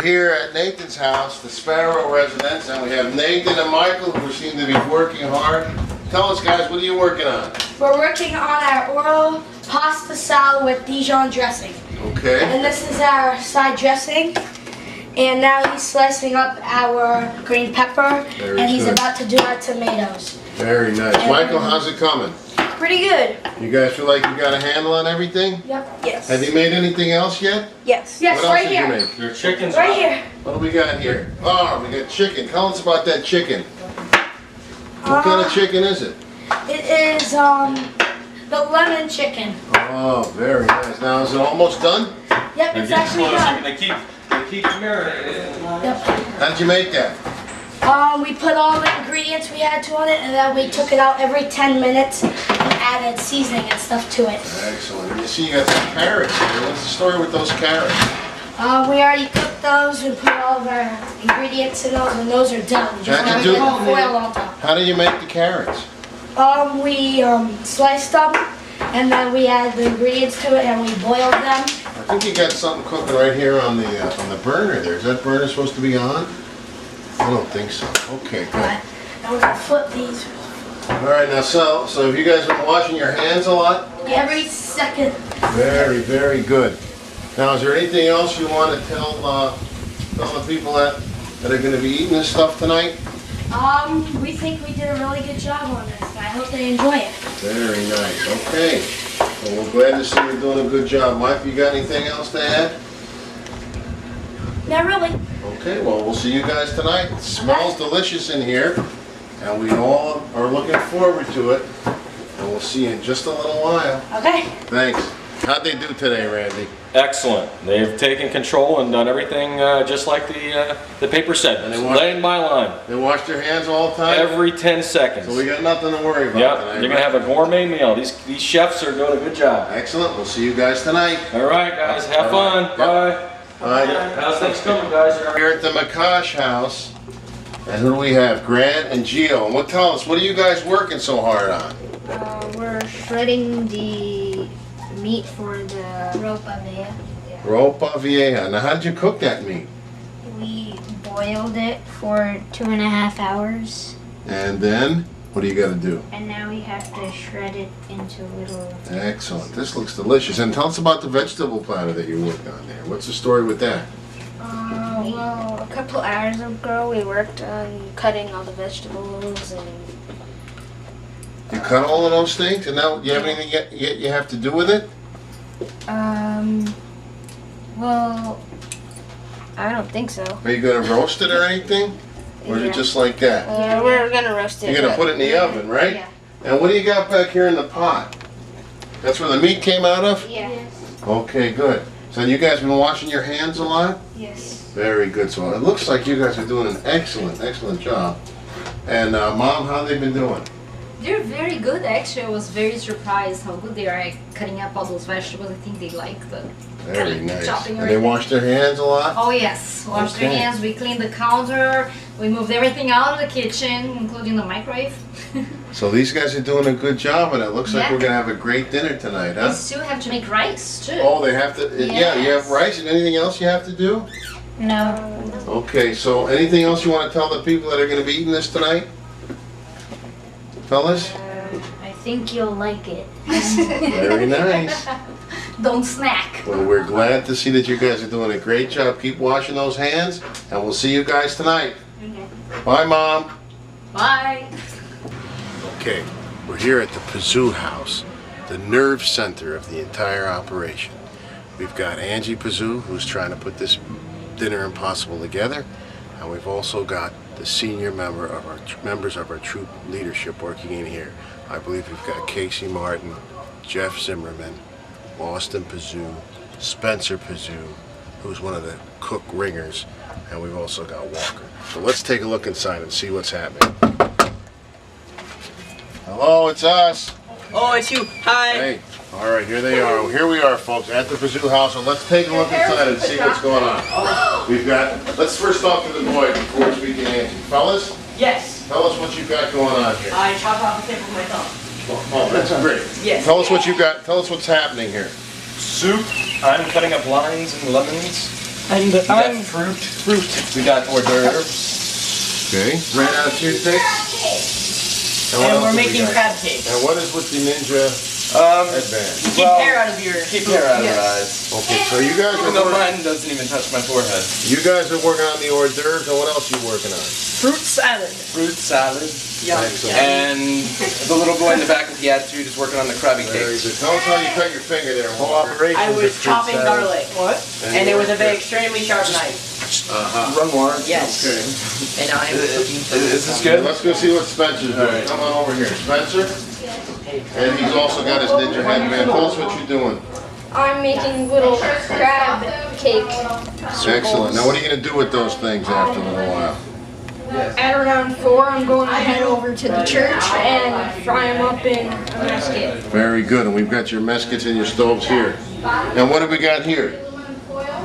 Here at Nathan's house, the Sparrow residence, and we have Nathan and Michael who seem to be working hard. Tell us, guys, what are you working on? We're working on our oral pasta salad with Dijon dressing. Okay. And this is our side dressing. And now he's slicing up our green pepper. Very and he's good. about to do our tomatoes. Very nice. Michael, how's it coming? Pretty good. You guys feel like you got a handle on everything? Yep. Yes. Have you made anything else yet? Yes. Yes, What else right did here. you make? Your chicken's Right here. What do we got here? Oh, we got chicken. Tell us about that chicken. What kind of chicken is it? It is the lemon chicken. Oh, very nice. Now, is it almost done? Yep, it's actually done. They keep marinating. Yep. How'd you make that? We put all the ingredients we had to on it, and then we took it out every 10 minutes and added seasoning and stuff to it. Excellent. And you see you got some carrots here. What's the story with those carrots? We already cooked those and put all of our ingredients in those, and those are done. Just How'd now you we do put it? foil on top. How do you make the carrots? We sliced them, and then we added the ingredients to it, and we boiled them. I think you got something cooking right here on the burner there. Is that burner supposed to be on? I don't think so. Okay, good. And we're gonna flip these All right, now so have you guys been washing your hands a lot? every second. Very, very good. Now, is there anything else you want to tell the people that are going to be eating this stuff tonight? We think we did a really good job on this. I hope they enjoy it. Very nice. Okay. Well, we're glad to see you're doing a good job. Mike, you got anything else to add? Not really. Okay, well, we'll see you guys tonight. It smells delicious in here, and we all are looking forward to it. And we'll see you in just a little while. Okay. Thanks. How'd they do today, Randy? Excellent. They've taken control and done everything just like the paper said. And they want- line by line. They wash their hands all the time? Every 10 seconds. So we got nothing to worry about Yep, tonight. you're gonna have a gourmet meal. These chefs are doing a good job. Excellent. We'll see you guys tonight. All right, guys, have fun. Yep. Bye. Bye. How's things coming, guys? Here at the McCosh house, and who do we have? Grant and Gio. And tell us, what are you guys working so hard on? We're shredding the meat for the ropa vea. Ropa vieja. Now, how did you cook that meat? We boiled it for 2.5 hours. And then, what do you got to do? And now we have to shred it into little... Excellent. This looks delicious. And tell us about the vegetable platter that you worked on there. What's the story with that? Well, a couple hours ago we worked on cutting all the vegetables and... You cut all of those things, and now you have anything yet you have to do with it? Well, I don't think so. Are you going to roast it or anything? Or is it just like that? We're gonna roast it. You're going to put it in the oven, right? Yeah. And what do you got back here in the pot? That's where the meat came out of? Yes. Okay, good. So you guys been washing your hands a lot? Yes. Very good. So it looks like you guys are doing an excellent job. And Mom, how they been doing? They're very good. Actually, I was very surprised how good they are at cutting up all those vegetables. I think they like the Very nice. chopping And they everything. wash their hands a lot? Oh yes, wash their Okay. hands. We cleaned the counter. We moved everything out of the kitchen, including the microwave. So these guys are doing a good job, and it looks like Yeah. we're going to have a great dinner tonight, We huh? still have to make rice too. Oh, they have to, yeah, you have Yes. rice and anything else you have to do? No. Okay, so anything else you want to tell the people that are going to be eating this tonight? Fellas? I think you'll like it. Very nice. Don't snack. Well, we're glad to see that you guys are doing a great job. Keep washing those hands, and we'll see you guys tonight. Okay. Bye, Mom. Bye. Okay, we're here at the Pazoo House, the nerve center of the entire operation. We've got Angie Pazoo, who's trying to put this Dinner Impossible together, and we've also got the senior members of our troop leadership working in here. I believe we've got Casey Martin, Jeff Zimmerman, Austin Pazoo, Spencer Pazoo, who's one of the cook ringers, and we've also got Walker. So let's take a look inside and see what's happening. Hello, it's us. Oh, it's you. Hi. Hey, all right, here they are. Here we are, folks, at the Pazoo House. So let's take a look inside and see what's going on. We've got. Let's first talk to the boys before we speak to Angie. Fellas, Yes. tell us what you've got going on here. I chop off the tip with my thumb. Oh, that's great. Yes. Tell us what you got. Tell us what's happening here. Soup. I'm cutting up limes and lemons. And We got fruit. We got hors d'oeuvres. Okay. Ran out of toothpicks. what And else we're have we making got? crab cakes. And what is with the ninja headband? Keep hair out of your. Keep hair out of Yes. our eyes. Okay, so you guys Even are though working, mine doesn't even touch my forehead. you guys are working on the hors d'oeuvres, and what else are you working on? Fruit salad. Fruit salad. Yum. Excellent. And the little boy in the back with the attitude is working on the Krabby Very Cakes. good. Tell us how you cut your finger there. Whole operation. I was chopping garlic. What? And it was a very extremely sharp knife. Run water. Yes. Okay. And I'm cooking. Is this good? Let's go see what Spencer's doing. Come on over here. Spencer? And he's also got his ninja headband. Tell us what you're doing. I'm making little crab cake. Excellent. Now what are you going to do with those things after a little while? At around 4, I'm going to head over to the church and fry them up in a mesquite. Very good. And we've got your meskits and your stoves here. And what have we got here?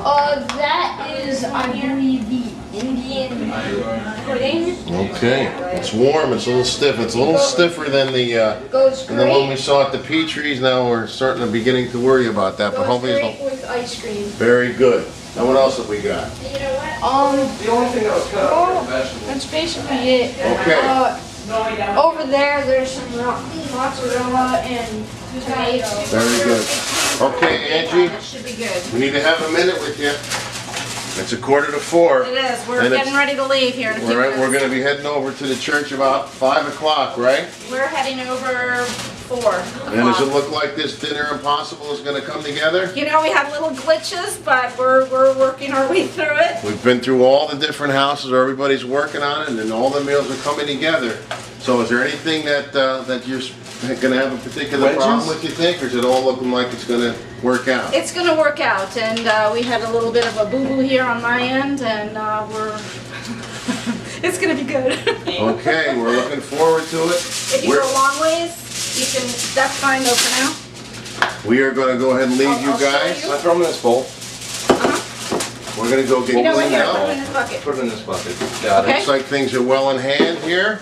That is, I believe, the Indian pudding. Okay. It's warm. It's a little stiff. It's a little stiffer than Goes than the one we great. saw at the Petrie's. Now we're starting to beginning to worry about that. But Goes hopefully great it's with ice cream. very good. Now what else have we got? The only thing that was cut out was vegetables. That's basically it. Okay. Over there, there's some mozzarella and tomato. Very good. Okay, Angie. That should be good. We need to have a minute with you. It's 3:45. It is. We're And it's- getting ready to leave here in a few We're minutes. going to be heading over to the church about 5 o'clock, right? We're heading over 4 And does it o'clock. look like this Dinner Impossible is going to come together? You know, we had little glitches, but we're working our way through it. We've been through all the different houses where everybody's working on it, and then all the meals are coming together. So is there anything that that you're going to have a particular problem with, you think, or is it all looking like it's going to work out? It's going to work out, and we had a little bit of a boo-boo here on my end, and we're... it's going to be good. Okay, we're looking forward to it. If you We're- go a long ways, you can, that's fine though for now. We are going to go ahead and leave you I'll show guys. you. I throw them in this bowl. We're going to go get You know what, cleaned here, put out. them in this bucket. Put it in this bucket. Got Okay. Looks like things are well in hand here.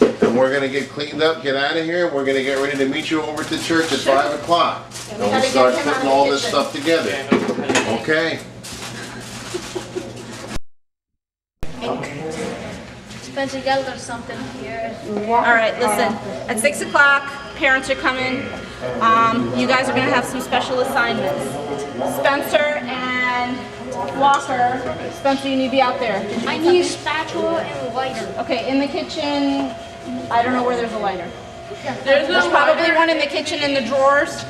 And we're going to get cleaned up, get out of here, and we're going to get ready to meet you over at the church at 5 o'clock. And And we we'll gotta start get him out putting of all the this kitchen. stuff together. Okay. Spencer, you got a little something here. All right, listen. At 6 o'clock, parents are coming. You guys are gonna have some special assignments. Spencer and Walker. Spencer, you need to be out there. I need a spatula and a lighter. Okay, in the kitchen. I don't know where there's a lighter. There's probably one in the kitchen in the drawers.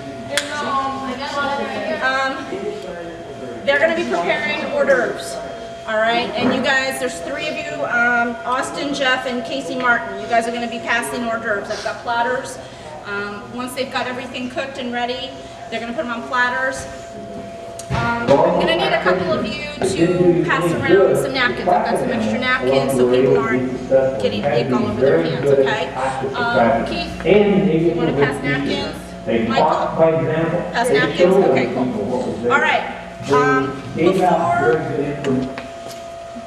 They're gonna be preparing hors d'oeuvres. All right, and you guys, there's 3 of you, Austin, Jeff, and Casey Martin. You guys are going to be passing hors d'oeuvres. I've got platters. Once they've got everything cooked and ready, they're going to put them on platters. I'm going to need a couple of you to pass around some napkins. I've got some extra napkins so people aren't getting ink all over their hands, okay? Keith, you want to pass napkins? Michael, pass napkins? Okay, cool. All right.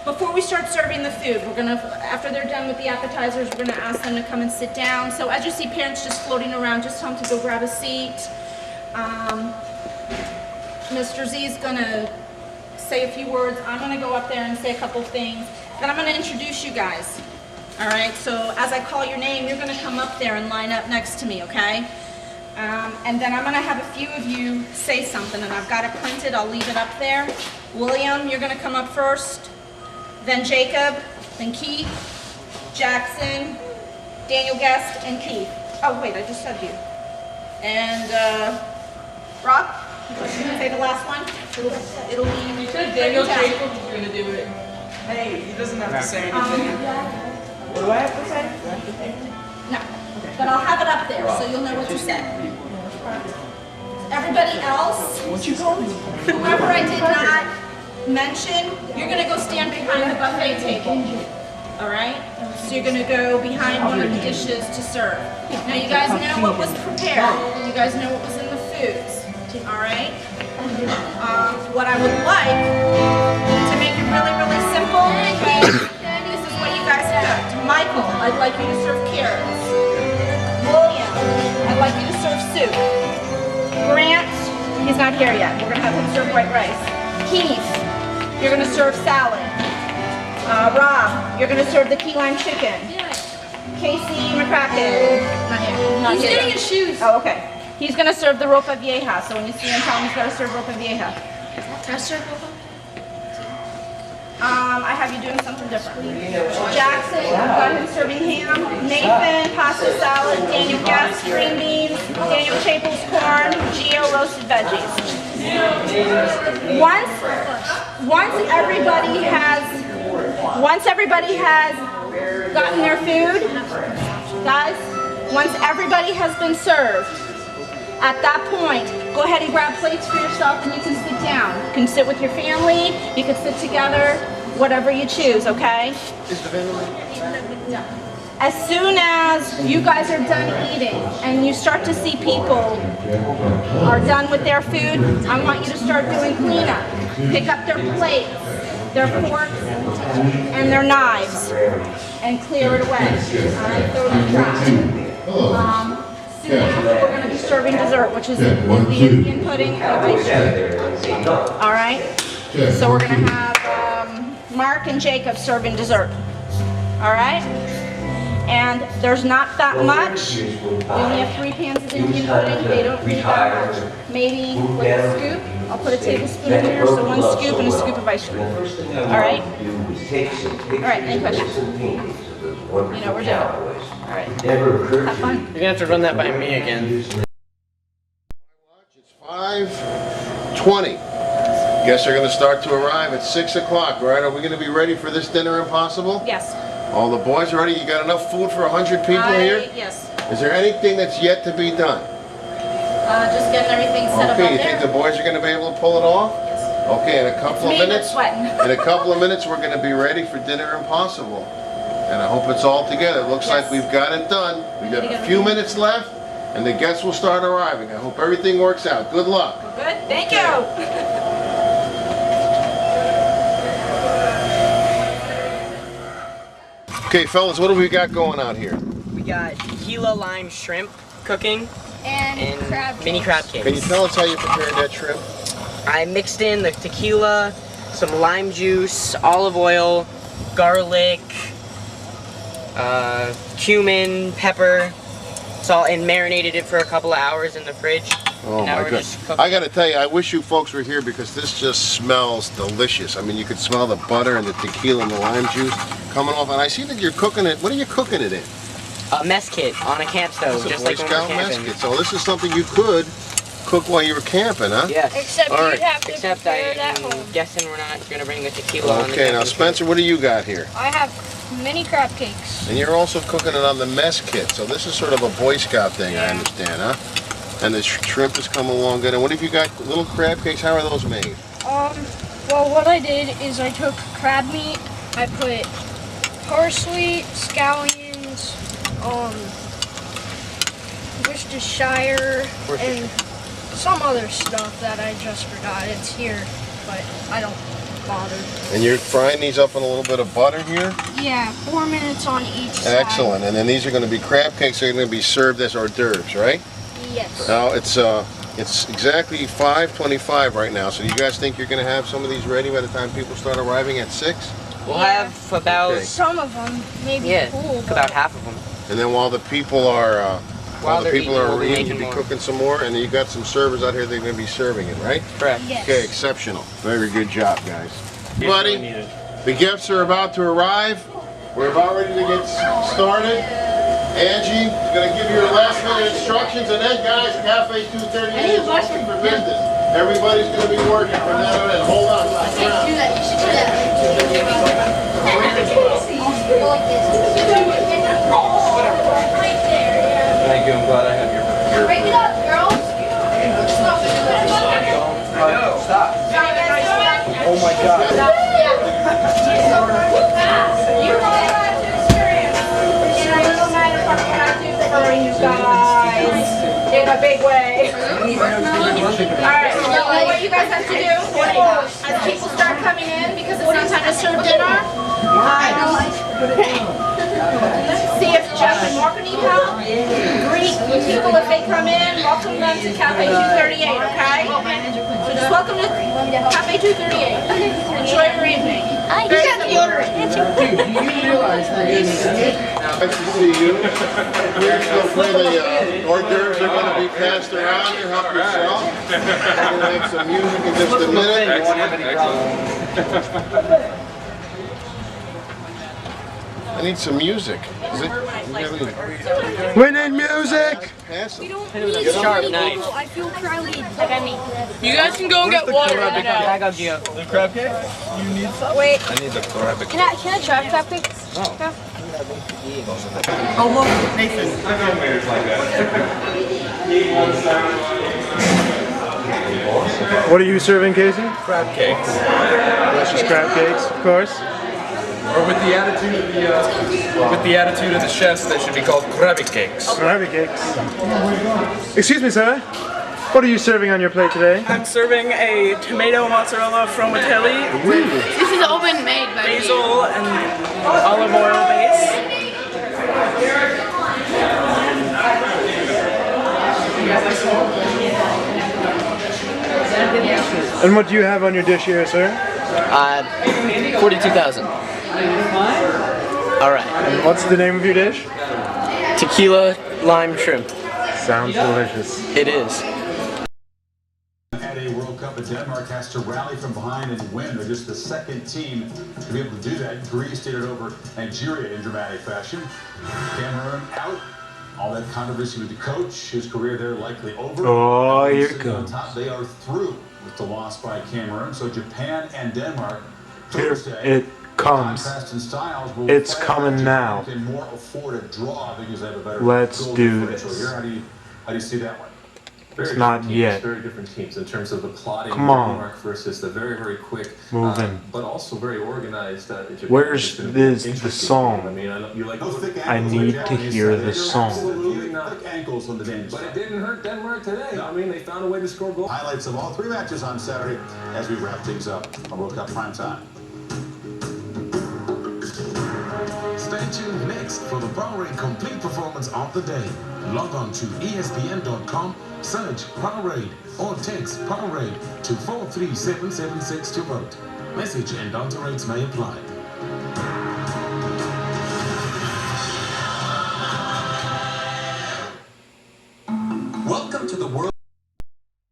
Before we start serving the food, we're gonna, after they're done with the appetizers, we're gonna ask them to come and sit down. So as you see parents just floating around, just tell them to go grab a seat. Mr. Z is gonna say a few words. I'm gonna go up there and say a couple things. Then I'm gonna introduce you guys. All right, so as I call your name, you're gonna come up there and line up next to me, okay? And then I'm gonna have a few of you say something, and I've got it printed. I'll leave it up there. William, you're gonna come up first. Then Jacob, then Keith, Jackson, Daniel Guest, and Keith. Oh wait, I just said you. And Rob, you want to say the last one? It'll be. You said Daniel Jacobs is gonna do it. Hey, he doesn't have to say anything. What do I have to say? No, but I'll have it up there so you'll know what you said. Everybody else, whoever I did not mention, you're gonna go stand behind the buffet table. All right? So you're gonna go behind one of the dishes to serve. Now you guys know what was prepared. You guys know what was in the foods. All right? What I would like to make it really, really simple, this is what you guys cooked. Michael, I'd like you to serve carrots. William, I'd like you to serve soup. Grant, he's not here yet. We're gonna have him serve white rice. Keith, you're gonna serve salad. Rob, you're gonna serve the key lime chicken. Casey McCracken, not here. He's getting his shoes. Oh, okay. He's gonna serve the ropa vieja. So when you see him, tell him he's gotta serve ropa vieja. Can I serve ropa? I have you doing something different. Jackson, I've got him serving ham. Nathan, pasta salad. Daniel Guest, green beans. Daniel Chapels, corn. Gio, roasted veggies. Once everybody has gotten their food, guys, once everybody has been served, at that point, go ahead and grab plates for yourself and you can sit down. You can sit with your family, you can sit together, whatever you choose, okay? Is the ventilator? As soon as you guys are done eating and you start to see people are done with their food, I want you to start doing cleanup. Pick up their plates, their forks, and their knives, and clear it away. All right, throw it in the trash. Soon we're going to be serving dessert, which is the Indian pudding and ice cream. All right, so we're going to have Mark and Jacob serving dessert. All right, and there's not that much. We only have 3 pans of Indian pudding. They don't need that much. Maybe with a scoop. I'll put a tablespoon in here, so 1 scoop and a scoop of ice cream. All right? All right, any questions? You know we're doing. All right. Have fun. You're gonna have to run that by me again. 5:20. Guests are going to start to arrive at 6 o'clock, right? Are we going to be ready for this dinner impossible? Yes. All the boys are ready? You got enough food for 100 people here? Yes. Is there anything that's yet to be done? Just getting everything set up Okay, out you there. think the boys are going to be able to pull it off? Yes. Okay, in a couple of Me, minutes, sweating. in a couple of minutes, we're going to be ready for dinner impossible. And I hope it's all together. It looks like we've got it done. We've got a few minutes left, and the guests will start arriving. I hope everything works out. Good luck. Good. Thank you. Okay, fellas, what do we got going out here? We got Gila lime shrimp cooking And crab mini crab cakes. Can you tell us how you prepared that shrimp? I mixed in the tequila, some lime juice, olive oil, garlic, cumin, pepper, salt, and marinated it for a couple of hours in the fridge. Oh And now my we're goodness. just cooking. I gotta tell you, I wish you folks were here because this just smells delicious. I mean, you could smell the butter and the tequila and the lime juice coming off. And I see that you're cooking it. What are you cooking it in? A mess kit on a camp stove, It's a just Boy like when Scout we're mess camping. kit. So this is something you could cook while you were camping, huh? Yes. Except All right. you'd have to Except prepare I it at am home. guessing we're not going to bring the tequila on the Okay, now camping Spencer, what do you got here? I have mini crab cakes. And you're also cooking it on the mess kit. So this is sort of a Boy Scout thing, I understand, huh? And the shrimp has come along good. And what have you got? Little crab cakes? How are those made? Well, what I did is I took crab meat, I put parsley, scallions, Worcestershire, and some other stuff that I just forgot. It's here, but I don't bother. And you're frying these up in a little bit of butter here? Yeah, 4 minutes on each side. Excellent. And then these are going to be crab cakes. They're going to be served as hors d'oeuvres, right? Yes. Now it's exactly 5:25 right now. So do you guys think you're going to have some of these ready by the time people start arriving at 6? We'll have about Okay. Some of them may be cool, but about half of them. And then while the people are they're eating, we'll be eating, making you'll be more. cooking some more, and you got some servers out here that are going to be serving it, right? Correct. Yes. Okay, exceptional. Very good job, guys. Buddy, the gifts are about to arrive. We're about ready to get started. Angie is going to give you your last minute instructions, and then guys, Cafe 238 is open for business. Everybody's going to be working from now on in. Hold on. Stick around. Thank you, I'm glad I have your... Break it up, girls. Stop. Oh my God. You guys, in a big way. Alright, so what you guys have to do, as people start coming in, because it's not time to serve dinner, see if Jeff and Mark need help. Greet people if they come in, welcome them to Cafe 238, okay? So just welcome to Cafe 238. Enjoy your evening. You got the order. Nice to see you. Please feel free, the hors d'oeuvres are going to be passed around. You help yourself. We're going to have some music in just a minute. I need some music. Is it? We need music! Pass them. Sharp knife. I feel crowded. You guys can go and get water. Back up, Gio. The crab cake? You need some? Wait, I need the crab cake. can I try crab cakes? Oh, look, Nathan. What are you serving, Casey? Crab cakes. Just crab cakes, of course. Or with the attitude of the chefs, they should be called crabby cakes. Crabby cakes. Excuse me, sir. What are you serving on your plate today? I'm serving a tomato mozzarella fromatelli with This is oven made by me. basil and olive oil base. And what do you have on your dish here, sir? 42,000. All right. And what's the name of your dish? Tequila lime shrimp. Sounds delicious. It is. At a World Cup, Denmark has to rally from behind and win. They're just the second team to be able to do that. Greece did it over Nigeria in dramatic fashion. Cameroon out. All that controversy with the coach. His career there likely over. Oh, here it Sitting on comes. top, they are through with the loss by Cameroon. So Japan and Denmark Here Thursday. it comes. Contrast in styles will It's play coming out. now. Japan can more afford a draw because they have a better Let's goal do differential this. here. How do you see that one? It's not yet. Very different teams in terms of the plotting. Come on. Denmark versus the very, very quick, Moving. but also very organized. Japan. Where's It's gonna be an the interesting song? game. I mean, you like I need to hear the song. Absolutely not. Ankles on the Danish. But it didn't hurt Denmark today. I mean, they found a way to score goals. Highlights of all three matches on Saturday as we wrap things up on World Cup Primetime. Stay tuned next for the Powerade Complete Performance of the Day. Log on to ESPN.com, search Powerade, or text Powerade to 43776 to vote. Message and data rates may apply.